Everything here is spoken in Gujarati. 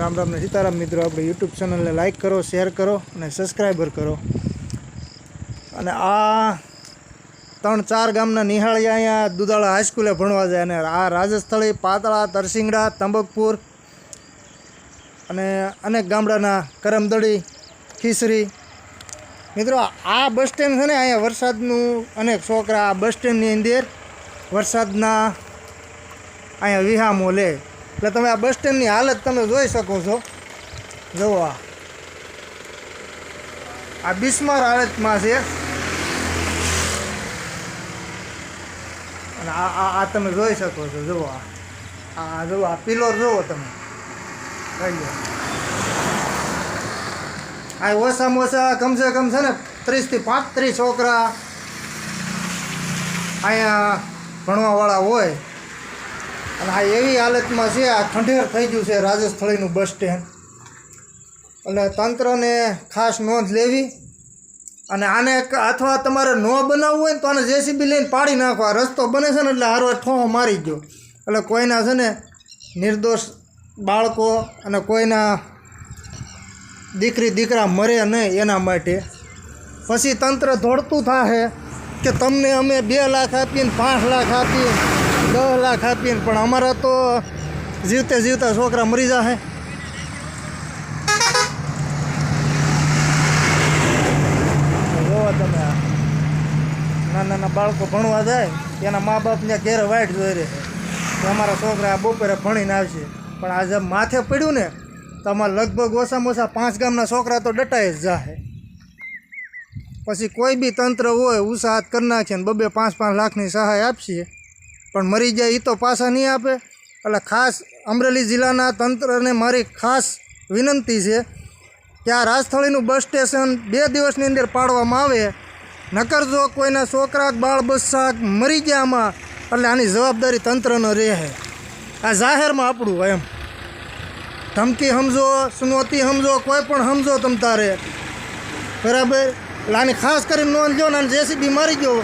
राम राम ने सीताराम मित्रों, अपने यूट्यूब चैनल ने लाइक करो, शेर करो और सब्सक्राइबर करो। અને આ 3-4 ગામના નિહાળિયા અહીંયા દુધાળા હાઈસ્કૂલે ભણવા જાય અને આ રાજસ્થળી, પાતળા, તરસિંગડા, તંબકપુર અને અનેક ગામડાના કરમદડી, ખીસરી. મિત્રો આ બસ સ્ટેન્ડ છે ને, અહીંયા વરસાદનું અનેક છોકરા આ બસ સ્ટેન્ડની અંદર વરસાદના અહીંયા વિહામો લે. એટલે તમે આ બસ સ્ટેન્ડની હાલત તમે જોઈ શકો છો. જુઓ આ બિસ્માર હાલતમાં છે. અને આ તમે જોઈ શકો છો. જુઓ આ જુઓ આ પિલોર જુઓ તમે. આ ઓછામાં ઓછા કમસે કમ છે ને 30 થી 35 છોકરા અહીંયા ભણવાવાળા હોય. અને આ એવી હાલતમાં છે, આ ખંડેર થઈ ગયું છે રાજસ્થળીનું બસ સ્ટેન્ડ. એટલે તંત્રને ખાસ નોંધ લેવી. અને આને અથવા તમારે ન બનાવવું હોય ને તો આને જેસીબી લઈને પાડી નાખો. આ રસ્તો બને છે ને એટલે હારો ઠોહો મારી ગયો. એટલે કોઈના છે ને નિર્દોષ બાળકો અને કોઈના દીકરા મરે નહીં એના માટે. પછી તંત્ર દોડતું થાય કે તમને અમે 2 લાખ આપીને, 5 લાખ આપીને, 10 લાખ આપીને, પણ અમારા તો જીવતા છોકરા મરી જાય. જોવો તમે આ નાના બાળકો ભણવા જાય, એના મા બાપને ઘેરે વાઈટ જોઈ રહે કે અમારા છોકરા બપોરે ભણીને આવશે. પણ આ જબ માથે પડ્યું ને તો અમારે લગભગ ઓછામાં ઓછા 5 ગામના છોકરા તો ડટાઈ જ જાય. પછી કોઈ બી તંત્ર હોય ઉત્સાહત કરી નાખે ને 2-5 લાખની સહાય આપશે, પણ મરી જાય એ તો પાછા નહીં આપે. એટલે ખાસ અમરેલી જિલ્લાના તંત્રને મારી ખાસ વિનંતી છે કે આ રાજસ્થળીનું બસ સ્ટેશન 2 દિવસની અંદર પાડવામાં આવે. નકર જો કોઈના છોકરા બાળ બચ્ચા મરી ગયા આમાં, એટલે આની જવાબદારી તંત્રનો રહે. આ જાહેરમાં આપણું એમ ધમકી સમજો, સુનોતી સમજો, કોઈ પણ સમજો તમ તારે, બરાબર. એટલે આની ખાસ કરીને નોંધ લો ને. જેસીબી મારી ગયો